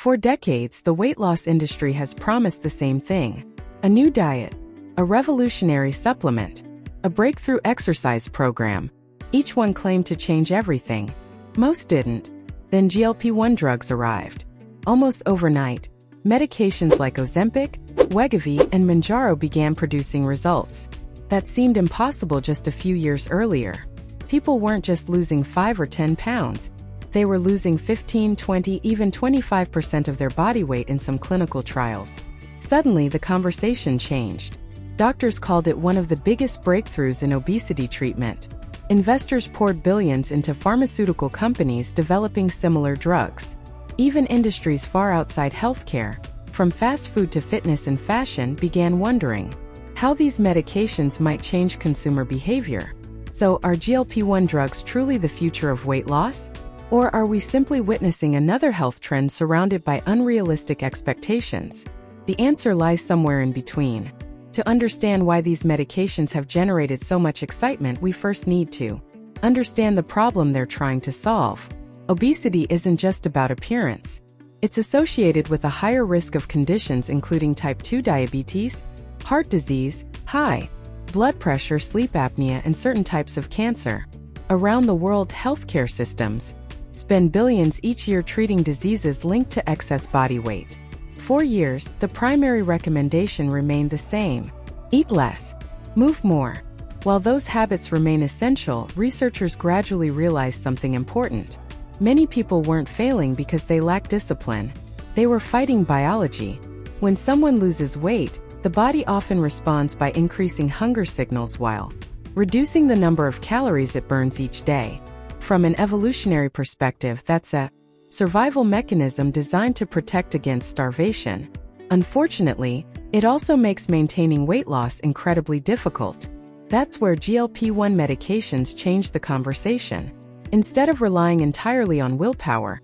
For decades, the weight loss industry has promised the same thing: a new diet, a revolutionary supplement, a breakthrough exercise program. Each one claimed to change everything. Most didn't. Then GLP-1 drugs arrived. Almost overnight, medications like Ozempic, Wegovy, and Mounjaro began producing results that seemed impossible just a few years earlier. People weren't just losing 5 or 10 pounds. They were losing 15, 20, even 25% of their body weight in some clinical trials. Suddenly, the conversation changed. Doctors called it one of the biggest breakthroughs in obesity treatment. Investors poured billions into pharmaceutical companies developing similar drugs. Even industries far outside healthcare, from fast food to fitness and fashion, began wondering how these medications might change consumer behavior. So, are GLP-1 drugs truly the future of weight loss? Or are we simply witnessing another health trend surrounded by unrealistic expectations? The answer lies somewhere in between. To understand why these medications have generated so much excitement, we first need to understand the problem they're trying to solve. Obesity isn't just about appearance. It's associated with a higher risk of conditions including type 2 diabetes, heart disease, high blood pressure, sleep apnea, and certain types of cancer. Around the world, healthcare systems spend billions each year treating diseases linked to excess body weight. For years, the primary recommendation remained the same: eat less, move more. While those habits remain essential, researchers gradually realized something important. Many people weren't failing because they lacked discipline. They were fighting biology. When someone loses weight, the body often responds by increasing hunger signals while reducing the number of calories it burns each day. From an evolutionary perspective, that's a survival mechanism designed to protect against starvation. Unfortunately, it also makes maintaining weight loss incredibly difficult. That's where GLP-1 medications change the conversation. Instead of relying entirely on willpower,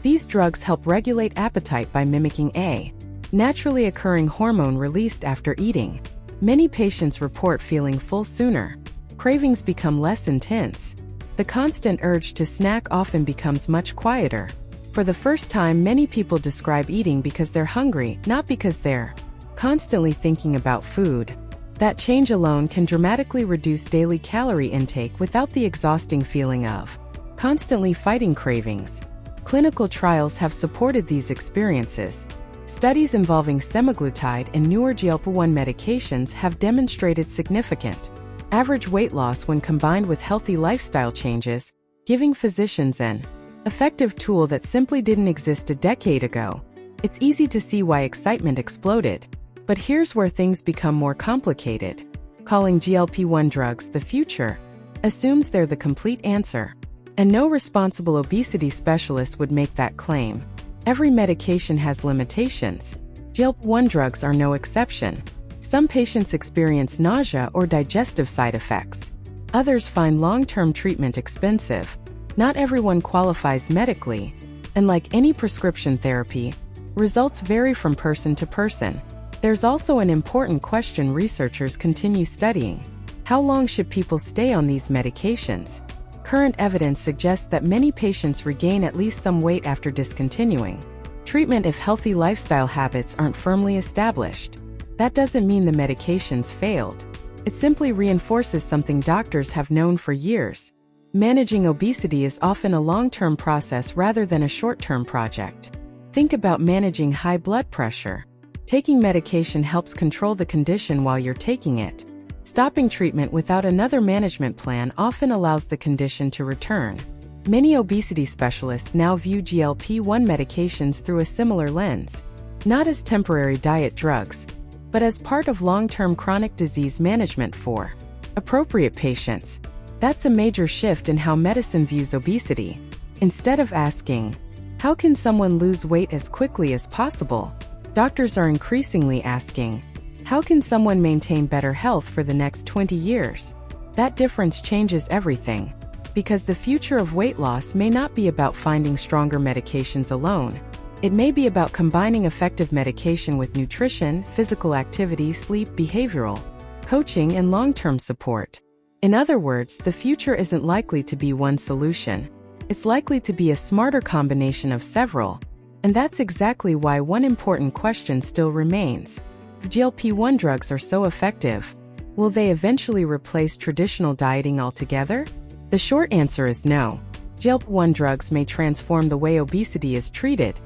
these drugs help regulate appetite by mimicking a naturally occurring hormone released after eating. Many patients report feeling full sooner. Cravings become less intense. The constant urge to snack often becomes much quieter. For the first time, many people describe eating because they're hungry, not because they're constantly thinking about food. That change alone can dramatically reduce daily calorie intake without the exhausting feeling of constantly fighting cravings. Clinical trials have supported these experiences. Studies involving semaglutide and newer GLP-1 medications have demonstrated significant average weight loss when combined with healthy lifestyle changes, giving physicians an effective tool that simply didn't exist a decade ago. It's easy to see why excitement exploded. But here's where things become more complicated. Calling GLP-1 drugs the future assumes they're the complete answer. And no responsible obesity specialist would make that claim. Every medication has limitations. GLP-1 drugs are no exception. Some patients experience nausea or digestive side effects. Others find long-term treatment expensive. Not everyone qualifies medically. And like any prescription therapy, results vary from person to person. There's also an important question researchers continue studying. How long should people stay on these medications? Current evidence suggests that many patients regain at least some weight after discontinuing treatment if healthy lifestyle habits aren't firmly established. That doesn't mean the medications failed. It simply reinforces something doctors have known for years. Managing obesity is often a long-term process rather than a short-term project. Think about managing high blood pressure. Taking medication helps control the condition while you're taking it. Stopping treatment without another management plan often allows the condition to return. Many obesity specialists now view GLP-1 medications through a similar lens, not as temporary diet drugs, but as part of long-term chronic disease management for appropriate patients. That's a major shift in how medicine views obesity. Instead of asking, how can someone lose weight as quickly as possible? Doctors are increasingly asking, how can someone maintain better health for the next 20 years? That difference changes everything. Because the future of weight loss may not be about finding stronger medications alone. It may be about combining effective medication with nutrition, physical activity, sleep, behavioral coaching, and long-term support. In other words, the future isn't likely to be one solution. It's likely to be a smarter combination of several. And that's exactly why one important question still remains. If GLP-1 drugs are so effective, will they eventually replace traditional dieting altogether? The short answer is no. GLP-1 drugs may transform the way obesity is treated,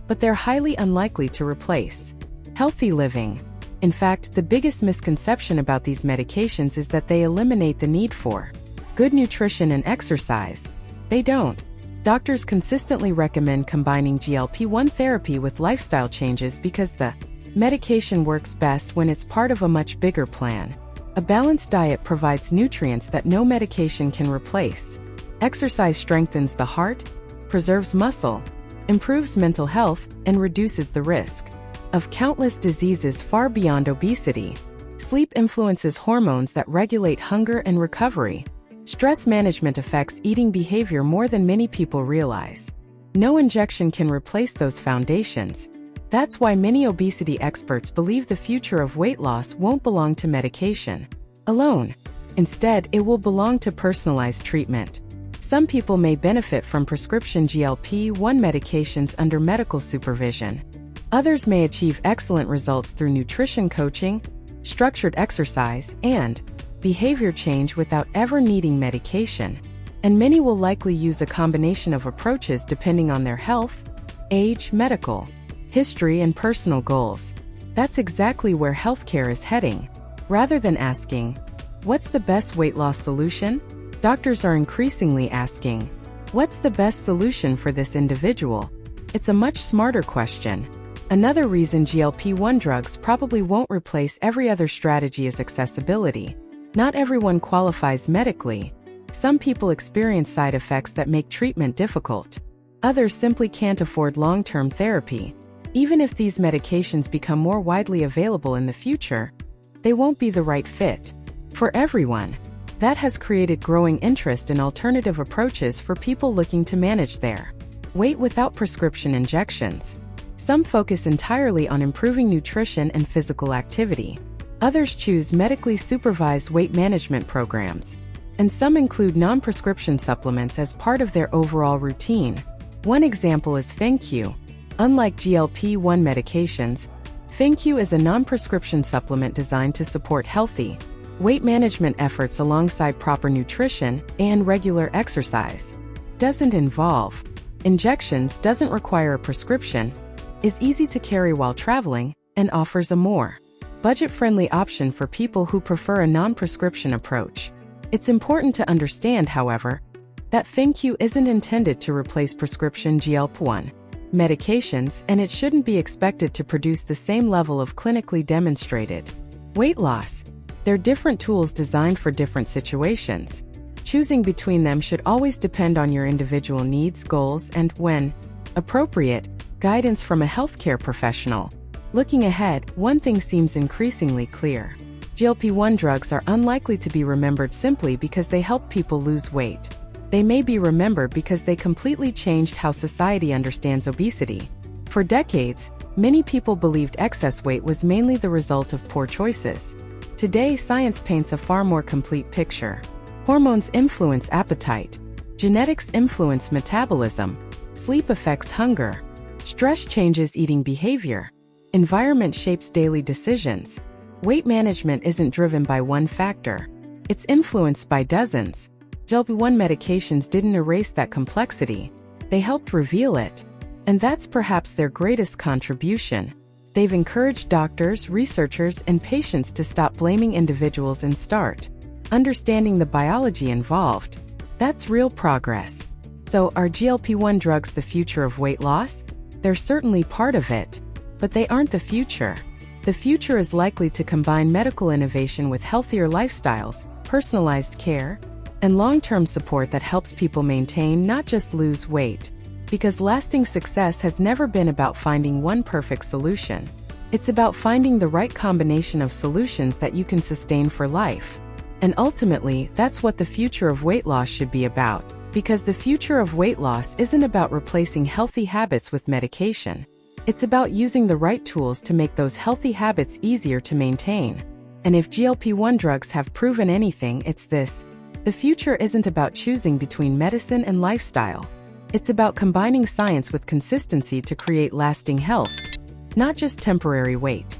but they're highly unlikely to replace healthy living. In fact, the biggest misconception about these medications is that they eliminate the need for good nutrition and exercise. They don't. Doctors consistently recommend combining GLP-1 therapy with lifestyle changes because the medication works best when it's part of a much bigger plan. A balanced diet provides nutrients that no medication can replace. Exercise strengthens the heart, preserves muscle, improves mental health, and reduces the risk of countless diseases far beyond obesity. Sleep influences hormones that regulate hunger and recovery. Stress management affects eating behavior more than many people realize. No injection can replace those foundations. That's why many obesity experts believe the future of weight loss won't belong to medication alone. Instead, it will belong to personalized treatment. Some people may benefit from prescription GLP-1 medications under medical supervision. Others may achieve excellent results through nutrition coaching, structured exercise, and behavior change without ever needing medication. And many will likely use a combination of approaches depending on their health, age, medical history, and personal goals. That's exactly where healthcare is heading. Rather than asking, what's the best weight loss solution? Doctors are increasingly asking, what's the best solution for this individual? It's a much smarter question. Another reason GLP-1 drugs probably won't replace every other strategy is accessibility. Not everyone qualifies medically. Some people experience side effects that make treatment difficult. Others simply can't afford long-term therapy. Even if these medications become more widely available in the future, they won't be the right fit for everyone. That has created growing interest in alternative approaches for people looking to manage their weight without prescription injections. Some focus entirely on improving nutrition and physical activity. Others choose medically supervised weight management programs. And some include non-prescription supplements as part of their overall routine. One example is PhenQ. Unlike GLP-1 medications, PhenQ is a non-prescription supplement designed to support healthy weight management efforts alongside proper nutrition and regular exercise. Doesn't involve injections, doesn't require a prescription, is easy to carry while traveling, and offers a more budget-friendly option for people who prefer a non-prescription approach. It's important to understand, however, that PhenQ isn't intended to replace prescription GLP-1 medications, and it shouldn't be expected to produce the same level of clinically demonstrated weight loss. They're different tools designed for different situations. Choosing between them should always depend on your individual needs, goals, and, when appropriate, guidance from a healthcare professional. Looking ahead, one thing seems increasingly clear. GLP-1 drugs are unlikely to be remembered simply because they help people lose weight. They may be remembered because they completely changed how society understands obesity. For decades, many people believed excess weight was mainly the result of poor choices. Today, science paints a far more complete picture. Hormones influence appetite. Genetics influence metabolism. Sleep affects hunger. Stress changes eating behavior. Environment shapes daily decisions. Weight management isn't driven by one factor. It's influenced by dozens. GLP-1 medications didn't erase that complexity. They helped reveal it. And that's perhaps their greatest contribution. They've encouraged doctors, researchers, and patients to stop blaming individuals and start understanding the biology involved. That's real progress. So, are GLP-1 drugs the future of weight loss? They're certainly part of it. But they aren't the future. The future is likely to combine medical innovation with healthier lifestyles, personalized care, and long-term support that helps people maintain, not just lose weight. Because lasting success has never been about finding one perfect solution. It's about finding the right combination of solutions that you can sustain for life. And ultimately, that's what the future of weight loss should be about. Because the future of weight loss isn't about replacing healthy habits with medication. It's about using the right tools to make those healthy habits easier to maintain. And if GLP-1 drugs have proven anything, it's this. The future isn't about choosing between medicine and lifestyle. It's about combining science with consistency to create lasting health, not just temporary weight.